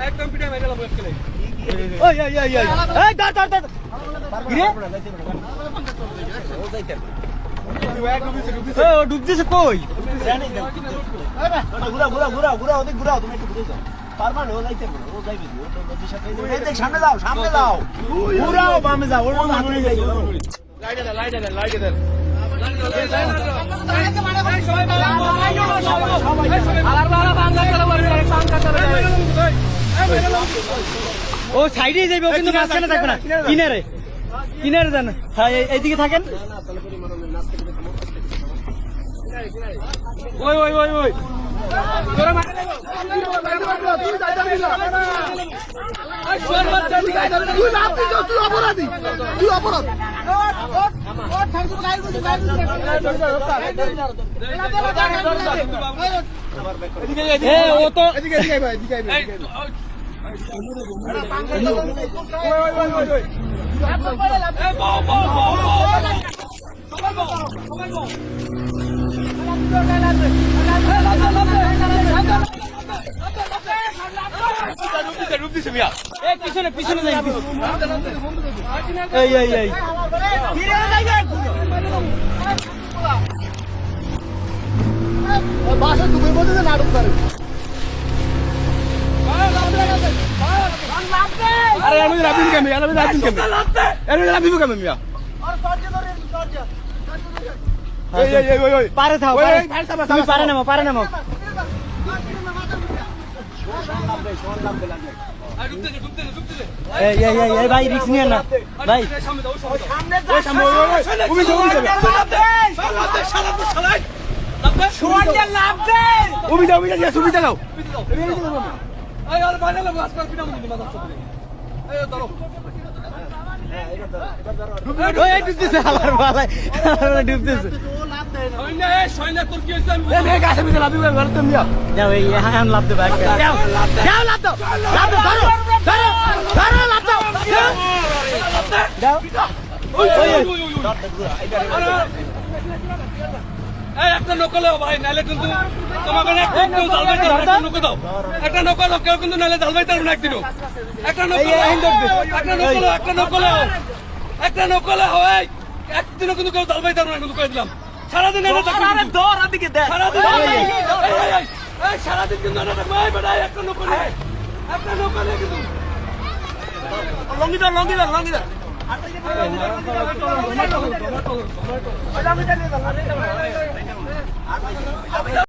একদম পিঠে মেরে গেলাম আজকে ওই ওই ওই ওই এই দাঁড় দাঁড় দাঁড় কি রে ও ডুবতেছে কই ঘুরা ঘুরা ঘুরা ঘুরা ওদিক ঘুরাও তুমি একটু ঘুরে যাও পারবা না ও যাইতে পারো ও যাইবে ও তো নদীর সাথে এই দেখ সামনে যাও ঘুরাও বামে যাও ওর মনে যাই লাইটে দেন ও সাইডে যাইবে ও কিন্তু মাঝখানে থাকবে না কিনারে কিনারে যান হ্যাঁ এইদিকে থাকেন ওই ওই ওই ওই তোরা মারে তুই অপরাধী এ ও তো পিছনে পিছনে যাই এই এই এই বাসা ডুবের মধ্যে নাটক করে আরে আমি রাবিন কেমন মিয়া পারে থাও তুমি পারে নামো এই এই এই ভাই রিস্ক নিয়ে না ভাই ডুবতেছে আবার ভালাই ডুবতেছে যাও এই হ্যাঁ লাভ দেবো যাও লাভ দাও যাও একটা নৌকা ভাই নাহলে কিন্তু তোমাকে একটা নৌকা দাও কেউ কিন্তু নাহলে জাল বাইতে পারবে না একদিনও একটা নৌকা হয় একদিনও কিন্তু কেউ জাল বাইতে পারবে না কিন্তু করে দিলাম সারাদিন সারাদিন কিন্তু একটা নৌকা নেই কিন্তু লঙ্গিদার